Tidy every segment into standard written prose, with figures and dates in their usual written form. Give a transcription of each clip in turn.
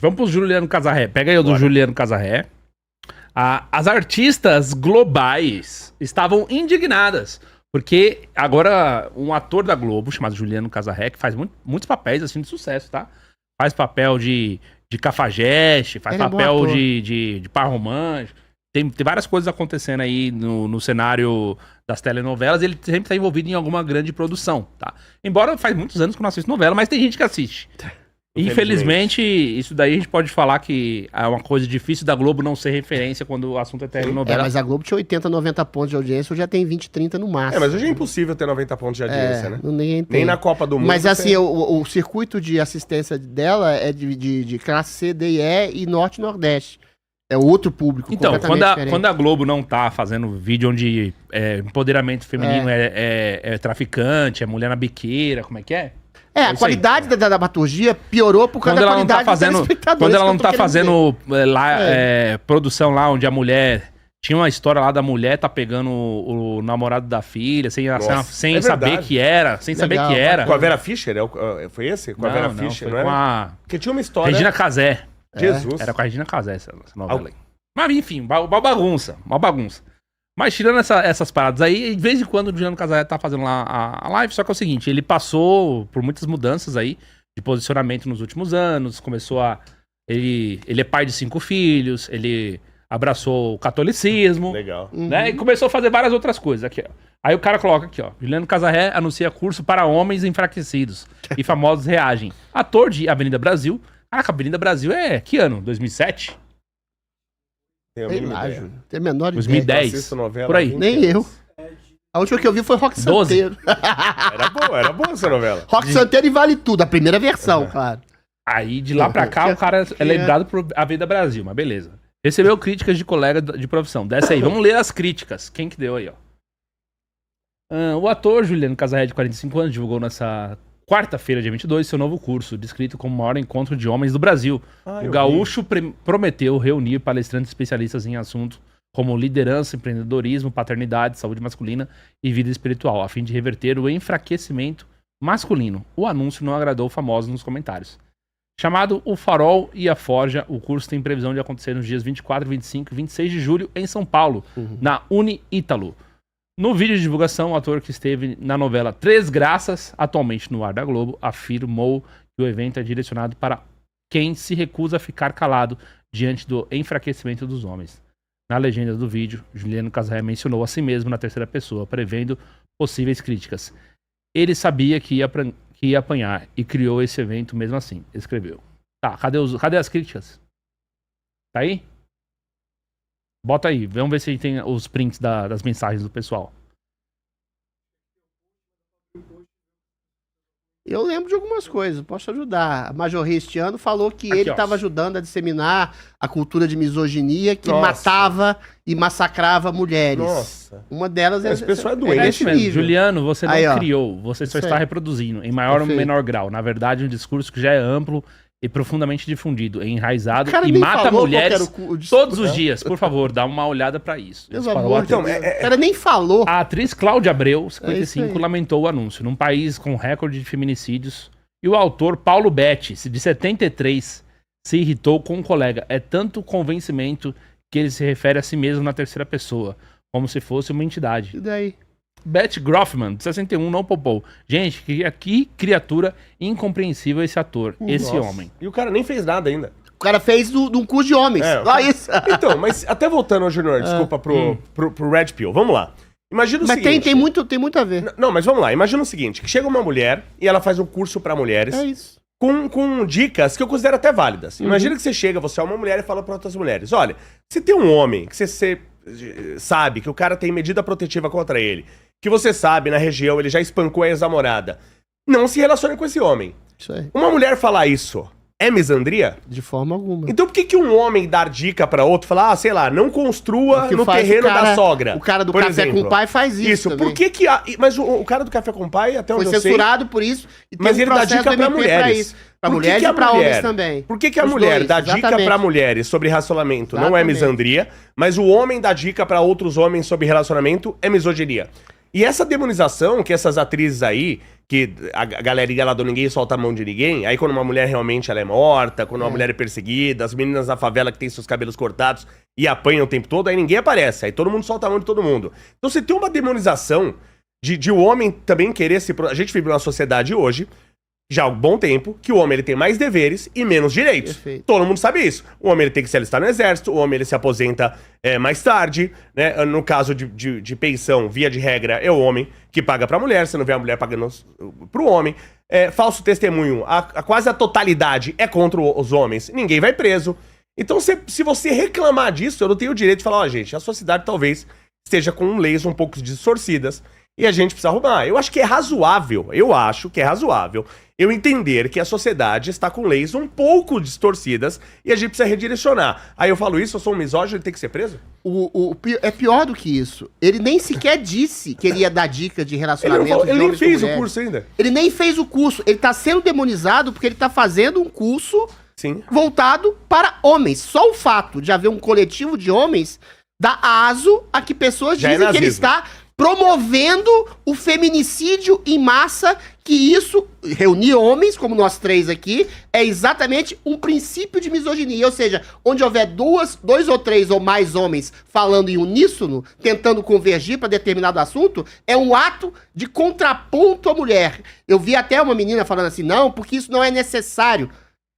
Vamos pro Juliano Casarré. Pega aí o do Juliano Casarré. As artistas globais estavam indignadas. Porque agora um ator da Globo, chamado Juliano Casarré, que faz muitos papéis assim de sucesso, tá? Faz papel de cafajeste, faz papel de par romântico. Tem várias coisas acontecendo aí no cenário das telenovelas. Ele sempre tá envolvido em alguma grande produção, tá? Embora faz muitos anos que eu não assisto novela, mas tem gente que assiste. Infelizmente, isso daí a gente pode falar que é uma coisa difícil da Globo não ser referência quando o assunto é telenovela. Mas a Globo tinha 80, 90 pontos de audiência, hoje já tem 20, 30 no máximo. Mas hoje é impossível ter 90 pontos de audiência, né? Nem na Copa do Mundo. Mas assim, o circuito de assistência dela é de classe C, D e E e Norte e Nordeste. É outro público. Então, quando a Globo não tá fazendo vídeo onde empoderamento feminino é traficante, é mulher na biqueira, como é que é? A qualidade da dramaturgia piorou por causa da qualidade dos telespectadores. Quando ela não tá fazendo produção lá onde a mulher... Tinha uma história lá da mulher tá pegando o namorado da filha, sem saber que era. Sem saber que era. Com a Vera Fischer? Foi esse? Com a Vera Fischer, não era? Porque tinha uma história... Regina Casé. Jesus. Era com a Regina Casé essa novela aí. Mas enfim, uma bagunça. Mas tirando essas paradas aí, de vez em quando o Juliano Casarré tá fazendo lá a live, só que é o seguinte, ele passou por muitas mudanças aí de posicionamento nos últimos anos, ele é pai de 5 filhos, ele abraçou o catolicismo. Legal. Né? E começou a fazer várias outras coisas aqui, ó. Aí o cara coloca aqui, ó, Juliano Casarré anuncia curso para homens enfraquecidos e famosos reagem. Ator de Avenida Brasil. Caraca, Avenida Brasil é que ano? 2007? Tem a menor 2010, novela, por aí. Nem eu. A última que eu vi foi Rock Santeiro. Era boa essa novela. Rock Santeiro e Vale Tudo, a primeira versão, claro. Aí de lá pra cá o cara é lembrado por Avenida Brasil, mas beleza. Recebeu críticas de colega de profissão. Desce aí, vamos ler as críticas. Quem que deu aí, ó? O ator Juliano Casarré, de 45 anos, divulgou nessa quarta-feira, dia 22, seu novo curso, descrito como o maior encontro de homens do Brasil. O gaúcho prometeu reunir palestrantes especialistas em assuntos como liderança, empreendedorismo, paternidade, saúde masculina e vida espiritual, a fim de reverter o enfraquecimento masculino. O anúncio não agradou famosos nos comentários. Chamado O Farol e a Forja, o curso tem previsão de acontecer nos dias 24, 25 e 26 de julho em São Paulo, na Uni-Ítalo. No vídeo de divulgação, o ator que esteve na novela Três Graças, atualmente no ar da Globo, afirmou que o evento é direcionado para quem se recusa a ficar calado diante do enfraquecimento dos homens. Na legenda do vídeo, Juliano Casarré mencionou a si mesmo na terceira pessoa, prevendo possíveis críticas. Ele sabia que ia apanhar e criou esse evento mesmo assim, escreveu. Tá, cadê as críticas? Tá aí? Bota aí, vamos ver se tem os prints das mensagens do pessoal. Eu lembro de algumas coisas, posso ajudar. A Majorri este ano falou que Aqui, ele ó. estava ajudando a disseminar a cultura de misoginia que matava e massacrava mulheres. Nossa. Uma delas Esse pessoal é doente. É isso mesmo. Juliano, você não Aí, ó. criou, você só Isso está aí. reproduzindo, em maior ou menor grau. Na verdade, um discurso que já é amplo e profundamente difundido, enraizado O cara e nem mata falou mulheres qual que era o discurso, todos os dias. Por favor, dá uma olhada pra isso. Pelo Esse falou amor de até- Deus. O cara nem falou. A atriz Cláudia Abreu, É 55, isso aí. lamentou o anúncio. Num país com recorde de feminicídios. E o autor Paulo Betti, de 73, se irritou com um colega. É tanto convencimento que ele se refere a si mesmo na terceira pessoa, como se fosse uma entidade. E daí? Beth Groffman, de 61, não poupou. Gente, que criatura incompreensível esse ator, esse Nossa. homem. E o cara nem fez nada ainda. O cara fez de um curso de homens. Só isso. Então, mas até voltando ao Junior, desculpa, pro Red Pill. Vamos lá. Imagina o Mas seguinte... tem muito a ver. Não, mas vamos lá. Imagina o seguinte, que chega uma mulher e ela faz um curso pra mulheres É isso. com dicas que eu considero até válidas. Imagina que você chega, você é uma mulher e fala pra outras mulheres, olha, se tem um homem que você sabe que o cara tem medida protetiva contra ele, que você sabe na região ele já espancou a ex-namorada, não se relacione com esse homem. Isso aí. Uma mulher falar isso é misandria? De forma alguma. Então por que um homem dar dica pra outro, falar, sei lá, não construa Que no faz terreno o cara- da sogra? O cara do por Café exemplo? com o Pai faz isso também. Por que que... Mas o cara do Café com o Pai, até onde Foi eu sei... censurado por isso. E Mas tem ele dá processo dica do pra MP mulheres. isso. Pra Por que mulheres que a e pra mulher- homens também. Por que a Os mulher dois, dá dica exatamente. pra mulheres sobre relacionamento não é Exatamente. misandria, mas o homem dá dica pra outros homens sobre relacionamento é misoginia? E essa demonização que essas atrizes aí, que a galerinha lá do ninguém solta a mão de ninguém, aí quando uma mulher realmente ela é morta, quando uma mulher é perseguida, as meninas na favela que tem seus cabelos cortados e apanham o tempo todo, aí ninguém aparece, aí todo mundo solta a mão de todo mundo. Então você tem uma demonização de o homem também querer se... A gente vive numa sociedade hoje, já há um bom tempo, que o homem ele tem mais deveres e menos direitos. Perfeito. Todo mundo sabe isso. O homem ele tem que se alistar no exército, o homem ele se aposenta mais tarde, né? No caso de pensão, via de regra, é o homem que paga pra mulher, você não vê a mulher pagando pro homem. Falso testemunho, quase a totalidade é contra os homens, ninguém vai preso. Então, se você reclamar disso, eu não tenho o direito de falar, gente, a sociedade talvez esteja com leis um pouco distorcidas e a gente precisa arrumar. Eu acho que é razoável, eu entender que a sociedade está com leis um pouco distorcidas e a gente precisa redirecionar. Aí eu falo isso, eu sou um misógino, ele tem que ser preso? É pior do que isso. Ele nem sequer disse que ele ia dar dica de relacionamento. Ele nem fez o curso ainda. Ele nem fez o curso. Ele tá sendo demonizado porque ele tá fazendo um curso voltado para homens. Só o fato de haver um coletivo de homens dá aso a que pessoas dizem que ele está promovendo o feminicídio em massa, que isso, reunir homens, como nós três aqui, é exatamente um princípio de misoginia. Ou seja, onde houver dois ou três ou mais homens falando em uníssono, tentando convergir para determinado assunto, é um ato de contraponto à mulher. Eu vi até uma menina falando assim, não, porque isso não é necessário.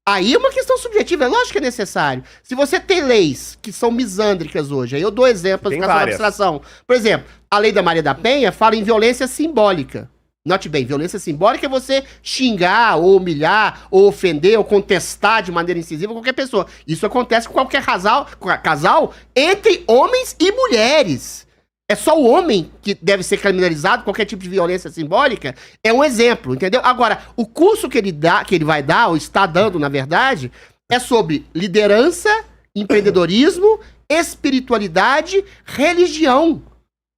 Aí é uma questão subjetiva, é lógico que é necessário. Se você tem leis que são misândricas hoje, aí eu dou exemplos para sua abstração. Por exemplo, a lei da Maria da Penha fala em violência simbólica. Note bem, violência simbólica é você xingar, ou humilhar, ou ofender, ou contestar de maneira incisiva qualquer pessoa. Isso acontece com qualquer casal entre homens e mulheres. É só o homem que deve ser criminalizado, qualquer tipo de violência simbólica, é um exemplo, entendeu? Agora, o curso que ele vai dar, ou está dando, na verdade, é sobre liderança, empreendedorismo, espiritualidade, religião.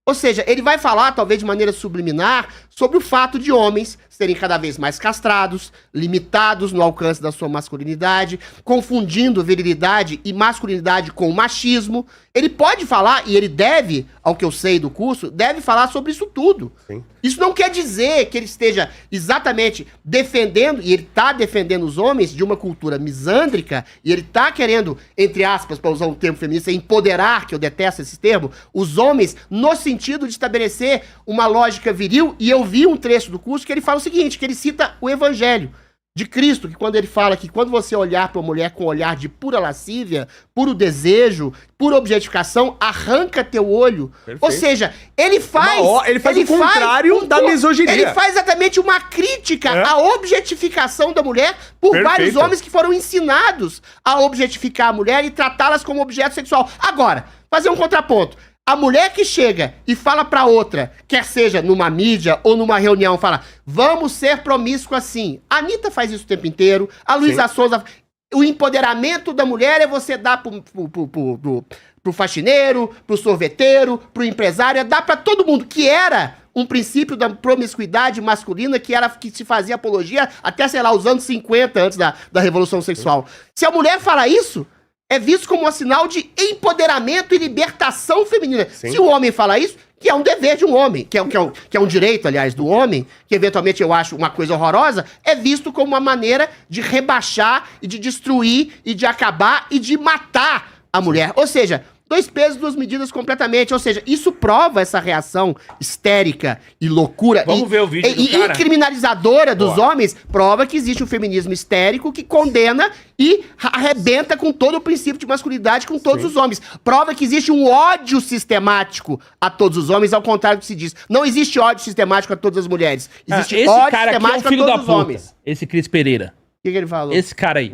Ou seja, ele vai falar, talvez de maneira subliminar, sobre o fato de homens serem cada vez mais castrados, limitados no alcance da sua masculinidade, confundindo virilidade e masculinidade com machismo. Ele pode falar, e ele deve, ao que eu sei do curso, deve falar sobre isso tudo. Sim. Isso não quer dizer que ele esteja exatamente defendendo, e ele está defendendo os homens de uma cultura misândrica, e ele está querendo, entre aspas, para usar um termo feminista, empoderar, que eu detesto esse termo, os homens no sentido de estabelecer uma lógica viril. E eu vi um trecho do curso que ele fala o seguinte, que ele cita o Evangelho de Cristo, que quando ele fala que quando você olhar para uma mulher com um olhar de pura lascívia, puro desejo, pura objetificação, arranca teu olho. Perfeito. Ou seja, ele faz o contrário da misoginia. Ele faz exatamente uma crítica à objetificação da mulher por vários homens que foram ensinados a objetificar a mulher e tratá-las como objeto sexual. Agora, fazer um contraponto. A mulher que chega e fala pra outra, quer seja numa mídia ou numa reunião, fala, vamos ser promíscuos assim. A Anitta faz isso o tempo inteiro, a Luísa Sonza... O empoderamento da mulher é você dar pro faxineiro, pro sorveteiro, pro empresário, é dar pra todo mundo, que era um princípio da promiscuidade masculina que se fazia apologia até, sei lá, os anos 50, antes da Revolução Sexual. Se a mulher fala isso, é visto como um sinal de empoderamento e libertação feminina. Sim. Se o homem fala isso, que é um dever de um homem, que é um direito, aliás, do homem, que eventualmente eu acho uma coisa horrorosa, é visto como uma maneira de rebaixar e de destruir e de acabar e de matar a mulher. Ou seja, dois pesos, duas medidas completamente. Ou seja, isso prova essa reação histérica e loucura ver o vídeo do cara. E criminalizadora dos homens, prova que existe um feminismo histérico que condena e arrebenta com todo o princípio de masculinidade com todos os homens. Prova que existe um ódio sistemático a todos os homens, ao contrário do que se diz. Não existe ódio sistemático a todas as mulheres. Existe ódio sistemático a todos os homens. Esse Cris Pereira. O que ele falou? Esse cara aí.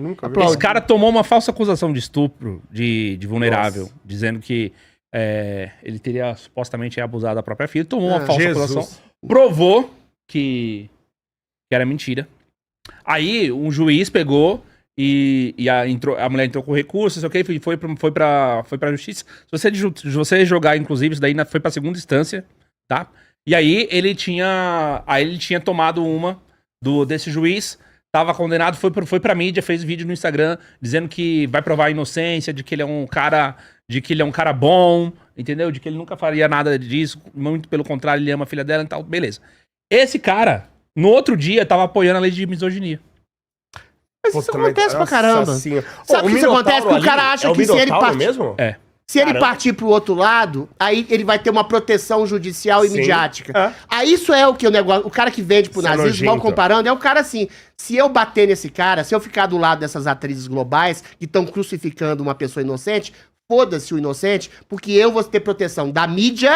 Esse cara tomou uma falsa acusação de estupro de vulnerável, dizendo que ele teria supostamente abusado da própria filha. Tomou uma falsa acusação. Provou que era mentira. Aí um juiz pegou e a mulher entrou com recurso, não sei o que, foi pra justiça. Se você jogar, inclusive, isso daí foi pra segunda instância, tá? E aí ele tinha tomado uma desse juiz. Tava condenado, foi pra mídia, fez vídeo no Instagram dizendo que vai provar a inocência, de que ele é um cara de que ele é um cara bom, entendeu? De que ele nunca faria nada disso, muito pelo contrário, ele ama a filha dela e tal, beleza. Esse cara, no outro dia, tava apoiando a lei de misoginia. Mas isso acontece pra caramba. Sabe o que isso acontece? Porque o cara acha que se ele partir... mesmo? É. Se ele partir pro outro lado, aí ele vai ter uma proteção judicial e midiática. É. Aí isso é o que o negócio... O cara que vende pro nazismo, mal comparando, é o cara assim... Se eu bater nesse cara, se eu ficar do lado dessas atrizes globais que estão crucificando uma pessoa inocente... Foda-se o inocente, porque eu vou ter proteção da mídia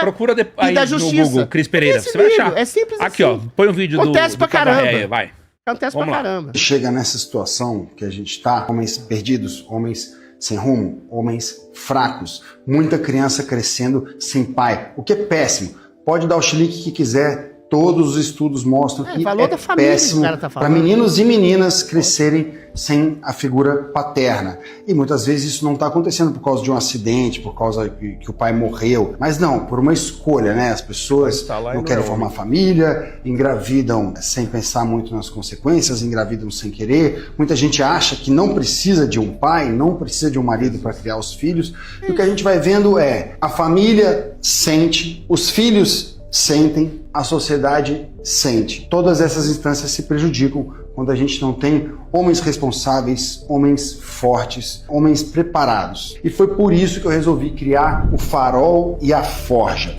e da justiça. No Google, Cris Pereira, você vai achar. É simples aqui, assim. Ó, põe um vídeo acontece pra caramba. Vai. Acontece pra caramba. Chega nessa situação que a gente tá, homens perdidos, homens sem rumo, homens fracos, muita criança crescendo sem pai, o que é péssimo. Pode dar o chilique que quiser, todos os estudos mostram que é péssimo para meninos e meninas crescerem sem a figura paterna. E muitas vezes isso não está acontecendo por causa de um acidente, por causa que o pai morreu, mas não, por uma escolha, né? As pessoas não querem formar família, engravidam sem pensar muito nas consequências, engravidam sem querer. Muita gente acha que não precisa de um pai, não precisa de um marido para criar os filhos. E o que a gente vai vendo é a família sente, os filhos sentem, a sociedade sente. Todas essas instâncias se prejudicam quando a gente não tem homens responsáveis, homens fortes, homens preparados. E foi por isso que eu resolvi criar o Farol e a Forja.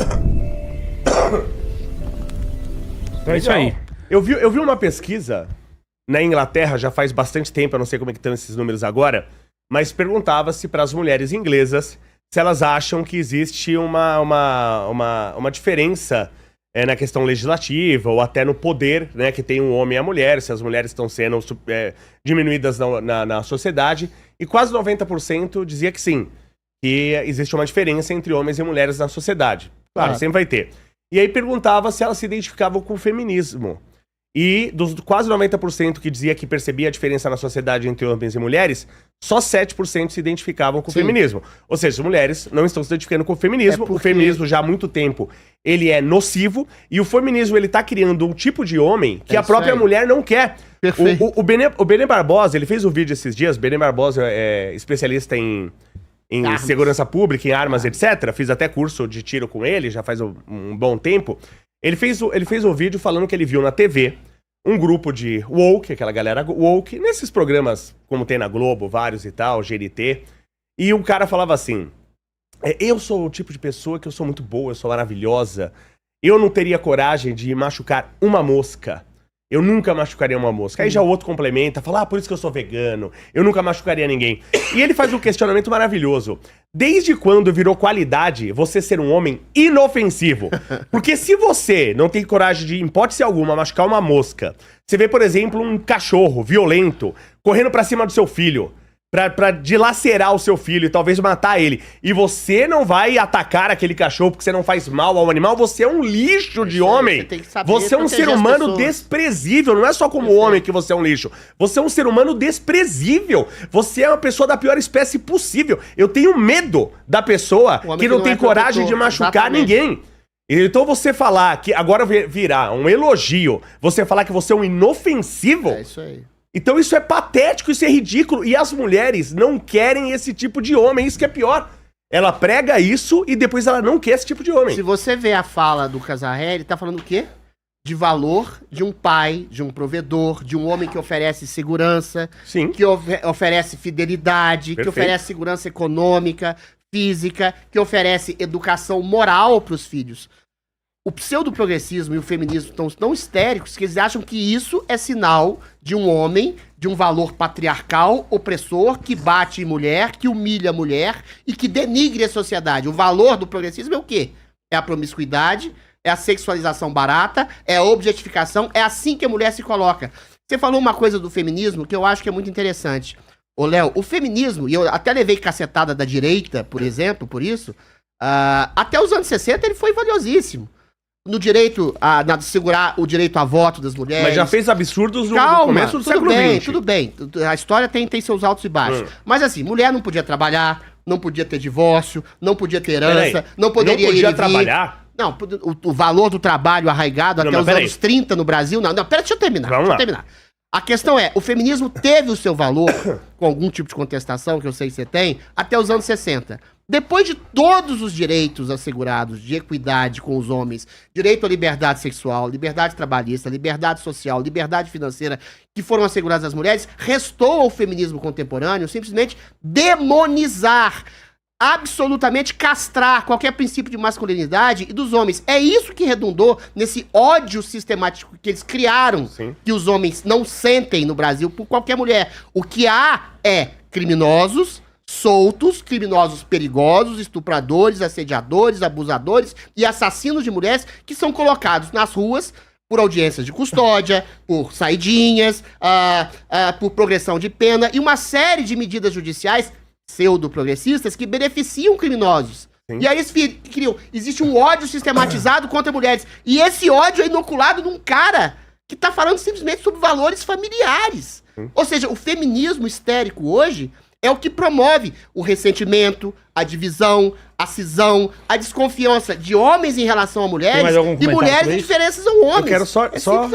É isso aí. Eu vi uma pesquisa na Inglaterra, já faz bastante tempo, eu não sei como é que estão esses números agora, mas perguntava-se para as mulheres inglesas se elas acham que existe uma diferença na questão legislativa ou até no poder, né, que tem um homem e a mulher, se as mulheres estão sendo diminuídas na sociedade, e quase 90% dizia que sim, que existe uma diferença entre homens e mulheres na sociedade. Claro, sempre vai ter. E aí perguntava se elas se identificavam com o feminismo. E dos quase 90% que dizia que percebia a diferença na sociedade entre homens e mulheres, só 7% se identificavam com o feminismo. Ou seja, as mulheres não estão se identificando com o feminismo. O feminismo já há muito tempo, ele é nocivo. E o feminismo, ele tá criando um tipo de homem que a própria mulher não quer. O Benê Barbosa, ele fez um vídeo esses dias. Benê Barbosa é especialista em segurança pública, em armas, etc. Fiz até curso de tiro com ele, já faz um bom tempo. Ele fez um vídeo falando que ele viu na TV um grupo de woke, aquela galera woke, nesses programas como tem na Globo, vários e tal, GNT, e um cara falava assim, eu sou o tipo de pessoa que eu sou muito boa, eu sou maravilhosa, eu não teria coragem de machucar uma mosca. Eu nunca machucaria uma mosca. Aí já o outro complementa, fala, por isso que eu sou vegano, eu nunca machucaria ninguém. E ele faz um questionamento maravilhoso. Desde quando virou qualidade você ser um homem inofensivo? Porque se você não tem coragem de, em hipótese alguma, machucar uma mosca, você vê, por exemplo, um cachorro violento correndo pra cima do seu filho, pra dilacerar o seu filho e talvez matar ele, e você não vai atacar aquele cachorro porque você não faz mal ao animal, você é um lixo de homem. Você é um ser humano desprezível, não é só como homem que você é um lixo. Você é um ser humano desprezível. Você é uma pessoa da pior espécie possível. Eu tenho medo da pessoa que não tem coragem de machucar ninguém. Então você falar que agora virar um elogio, você falar que você é um inofensivo... É isso aí. Então isso é patético, isso é ridículo. E as mulheres não querem esse tipo de homem, isso que é pior. Ela prega isso e depois ela não quer esse tipo de homem. Se você vê a fala do Casarré, ele tá falando o quê? De valor de um pai, de um provedor, de um homem que oferece segurança, que oferece fidelidade, que oferece segurança econômica, física, que oferece educação moral pros filhos. O pseudo-progressismo e o feminismo estão tão histéricos que eles acham que isso é sinal de um homem, de um valor patriarcal, opressor, que bate em mulher, que humilha a mulher e que denigre a sociedade. O valor do progressismo é o quê? É a promiscuidade, é a sexualização barata, é a objetificação, é assim que a mulher se coloca. Você falou uma coisa do feminismo que eu acho que é muito interessante. Ô, Léo, o feminismo, e eu até levei cacetada da direita, por exemplo, por isso, até os anos 60 ele foi valiosíssimo. No direito de segurar o direito a voto das mulheres. Mas já fez absurdos no começo do século XX. Tudo bem. A história tem seus altos e baixos. Mas assim, mulher não podia trabalhar, não podia ter divórcio, não podia ter herança, não poderia trabalhar? Não, o valor do trabalho arraigado até os anos 30 no Brasil... Não, deixa eu terminar. A questão é, o feminismo teve o seu valor, com algum tipo de contestação, que eu sei que você tem, até os anos 60. Depois de todos os direitos assegurados de equidade com os homens, direito à liberdade sexual, liberdade trabalhista, liberdade social, liberdade financeira, que foram asseguradas às mulheres, restou ao feminismo contemporâneo simplesmente demonizar, absolutamente castrar qualquer princípio de masculinidade e dos homens. É isso que redundou nesse ódio sistemático que eles criaram, que os homens não sentem no Brasil por qualquer mulher. O que há é criminosos soltos, criminosos perigosos, estupradores, assediadores, abusadores e assassinos de mulheres que são colocados nas ruas por audiências de custódia, por saidinhas, por progressão de pena e uma série de medidas judiciais pseudo-progressistas que beneficiam criminosos. Sim. E aí eles criam. Existe um ódio sistematizado contra mulheres. E esse ódio é inoculado num cara que tá falando simplesmente sobre valores familiares. Sim. Ou seja, o feminismo histérico hoje é o que promove o ressentimento, a divisão, a cisão, a desconfiança de homens em relação a mulheres e mulheres em diferenças ao homens. Eu quero só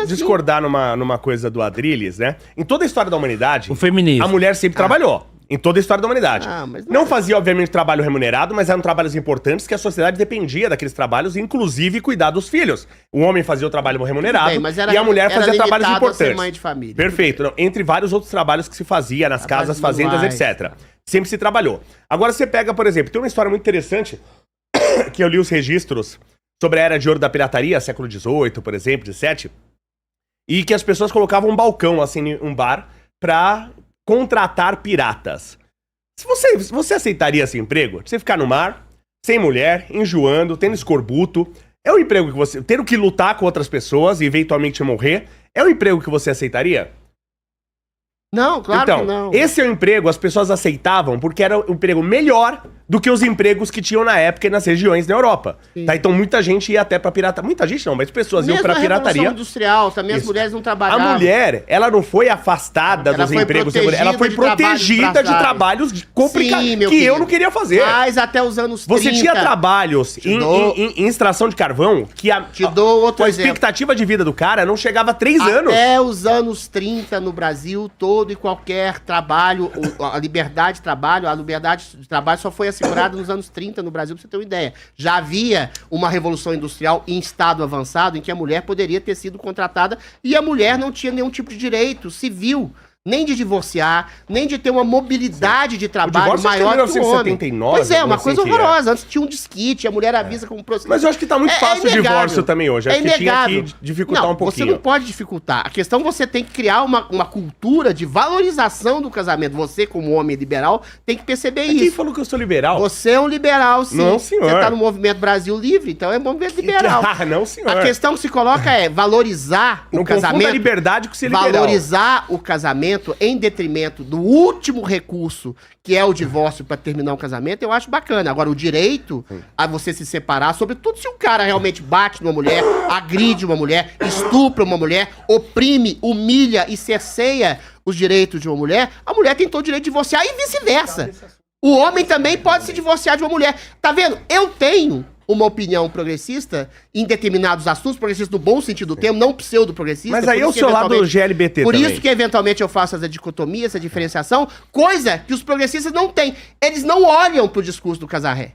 discordar numa coisa do Adrilles, né? Em toda a história da humanidade, o feminismo, a mulher sempre trabalhou. Em toda a história da humanidade. Não fazia, obviamente, trabalho remunerado, mas eram trabalhos importantes que a sociedade dependia daqueles trabalhos, inclusive cuidar dos filhos. O homem fazia o trabalho remunerado e a mulher fazia trabalhos importantes. Mãe de família. Perfeito. Não, entre vários outros trabalhos que se fazia nas casas, fazendas, etc. Sempre se trabalhou. Agora você pega, por exemplo, tem uma história muito interessante que eu li os registros sobre a Era de Ouro da Pirataria, século XVIII, por exemplo, XVII, e que as pessoas colocavam um balcão, assim, um bar, pra contratar piratas. Você aceitaria esse emprego? Você ficar no mar, sem mulher, enjoando, tendo escorbuto, é um emprego que você... tendo que lutar com outras pessoas e eventualmente morrer, é um emprego que você aceitaria? Não, claro que não. Esse é o emprego, as pessoas aceitavam porque era um emprego melhor do que os empregos que tinham na época e nas regiões da Europa. Tá? Então muita gente ia até pra pirataria. Muita gente não, mas pessoas iam pra pirataria. Revolução industrial, também as mulheres não trabalhavam. A mulher, ela não foi afastada dos empregos. Ela foi protegida de trabalhos complicados que eu não queria fazer. Mas até os anos 30... Você tinha trabalhos em extração de carvão que a expectativa de vida do cara não chegava a 3 anos. Até os anos 30 no Brasil, todo e qualquer trabalho, a liberdade de trabalho só foi assegurada nos anos 30 no Brasil, pra você ter uma ideia. Já havia uma revolução industrial em estado avançado em que a mulher poderia ter sido contratada e a mulher não tinha nenhum tipo de direito civil, nem de divorciar, nem de ter uma mobilidade de trabalho maior que o homem. Pois é, uma coisa horrorosa. Antes tinha um disquite, a mulher avisa como processo. Mas eu acho que tá muito fácil o divórcio também hoje. Acho que tinha que dificultar um pouquinho. Você não pode dificultar. A questão é que você tem que criar uma cultura de valorização do casamento. Você, como homem liberal, tem que perceber isso. Quem falou que eu sou liberal? Você é um liberal, sim. Não, senhor. Você tá no movimento Brasil Livre, então é um movimento liberal. Não, senhor. A questão que se coloca é valorizar o casamento. Não confunda liberdade com ser liberal. Valorizar o casamento em detrimento do último recurso, que é o divórcio para terminar um casamento, eu acho bacana. Agora, o direito a você se separar, sobretudo se um cara realmente bate numa mulher, agride uma mulher, estupra uma mulher, oprime, humilha e cerceia os direitos de uma mulher, a mulher tem todo o direito de divorciar e vice-versa. O homem também pode se divorciar de uma mulher. Tá vendo? Eu tenho uma opinião progressista em determinados assuntos, progressista no bom sentido do termo, não pseudo-progressista. Mas aí é o seu lado do GLBT Por isso que eventualmente eu faço essa dicotomia, essa diferenciação, coisa que os progressistas não têm. Eles não olham pro discurso do Casarré.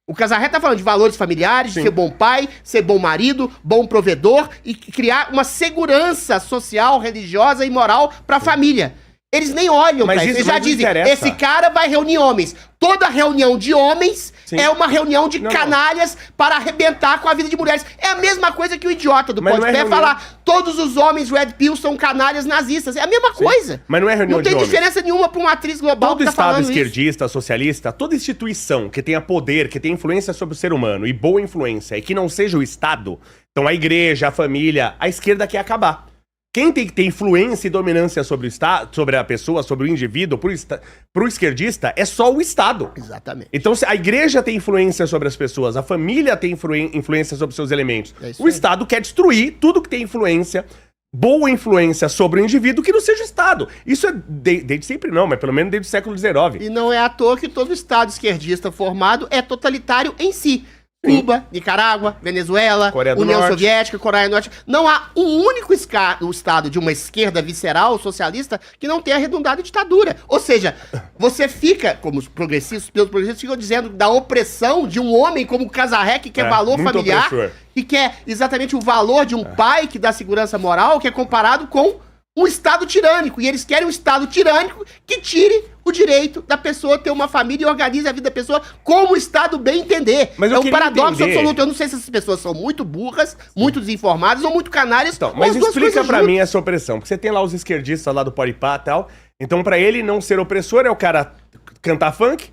O Casarré tá falando de valores familiares, de ser bom pai, ser bom marido, bom provedor e criar uma segurança social, religiosa e moral pra família. Eles nem olham pra isso. Eles já dizem, esse cara vai reunir homens. Toda reunião de homens é uma reunião de canalhas para arrebentar com a vida de mulheres. É a mesma coisa que o idiota do Podpé falar, todos os homens Red Pill são canalhas nazistas. É a mesma coisa. Mas não é reunião de homens. Não tem diferença nenhuma pra uma atriz global que tá falando isso. Todo Estado esquerdista, socialista, toda instituição que tenha poder, que tenha influência sobre o ser humano, e boa influência, e que não seja o Estado, então a igreja, a família, a esquerda quer acabar. Quem tem que ter influência e dominância sobre o Estado, sobre a pessoa, sobre o indivíduo, pro esquerdista, é só o Estado. Exatamente. Então, se a igreja tem influência sobre as pessoas, a família tem influência sobre seus elementos. O Estado quer destruir tudo que tem influência, boa influência sobre o indivíduo, que não seja o Estado. Isso é desde sempre não, mas pelo menos desde o século XIX. E não é à toa que todo Estado esquerdista formado é totalitário em si. Cuba, Nicarágua, Venezuela, União Soviética, Coreia do Norte. Não há um único estado de uma esquerda visceral, socialista, que não tenha arredondado em ditadura. Ou seja, você fica, como os progressistas ficam dizendo da opressão de um homem como o Casarré, que quer valor familiar, que quer exatamente o valor de um pai que dá segurança moral, que é comparado com um Estado tirânico. E eles querem um Estado tirânico que tire o direito da pessoa ter uma família e organize a vida da pessoa como o Estado bem entender. Mas é um paradoxo absoluto. Eu não sei se essas pessoas são muito burras, muito desinformadas ou muito canárias. Então, mas explica pra mim essa opressão. Porque você tem lá os esquerdistas lá do Poripá e tal. Então, pra ele não ser opressor, é o cara cantar funk,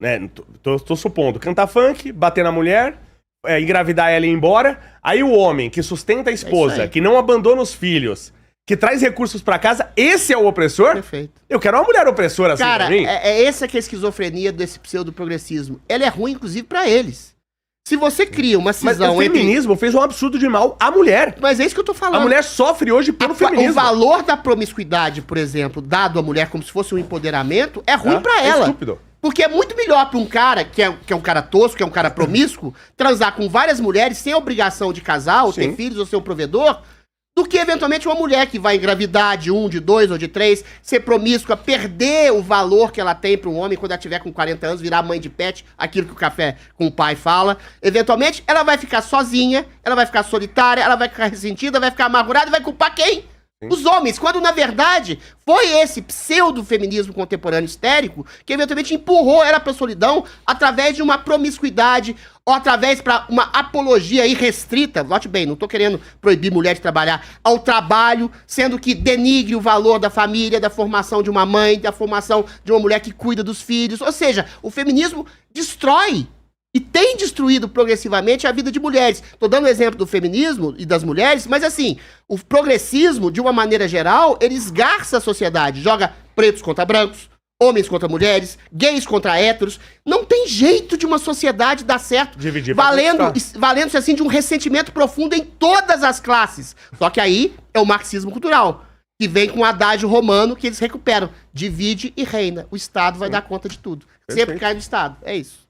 né? Tô supondo. Cantar funk, bater na mulher, engravidar ela e ir embora. Aí o homem que sustenta a esposa, que não abandona os filhos, que traz recursos pra casa, esse é o opressor? Perfeito. Eu quero uma mulher opressora assim pra mim. Essa que é a esquizofrenia desse pseudo-progressismo. Ela é ruim, inclusive, pra eles. Se você cria uma cisão entre... o feminismo fez um absurdo de mal à mulher. Mas é isso que eu tô falando. A mulher sofre hoje pelo feminismo. O valor da promiscuidade, por exemplo, dado à mulher como se fosse um empoderamento, é ruim pra ela. É estúpido. Porque é muito melhor pra um cara, que é um cara tosco, que é um cara promíscuo, transar com várias mulheres sem obrigação de casar, ou ter filhos, ou ser um provedor, do que, eventualmente, uma mulher que vai engravidar de 1, de 2 ou de 3, ser promíscua, perder o valor que ela tem para um homem quando ela tiver com 40 anos, virar mãe de pet, aquilo que o café com o pai fala. Eventualmente, ela vai ficar sozinha, ela vai ficar solitária, ela vai ficar ressentida, vai ficar amargurada e vai culpar quem? Os homens, quando na verdade foi esse pseudo-feminismo contemporâneo histérico que eventualmente empurrou ela pra solidão através de uma promiscuidade ou através para uma apologia irrestrita, note bem, não tô querendo proibir mulher de trabalhar, ao trabalho, sendo que denigre o valor da família, da formação de uma mãe, da formação de uma mulher que cuida dos filhos. Ou seja, o feminismo destrói e tem destruído progressivamente a vida de mulheres. Tô dando o exemplo do feminismo e das mulheres, mas assim, o progressismo, de uma maneira geral, ele esgarça a sociedade, joga pretos contra brancos, homens contra mulheres, gays contra héteros. Não tem jeito de uma sociedade dar certo, valendo-se assim de um ressentimento profundo em todas as classes. Só que aí é o marxismo cultural, que vem com o adágio romano que eles recuperam. Divide e reina. O Estado vai dar conta de tudo. Sempre cai no Estado. É isso.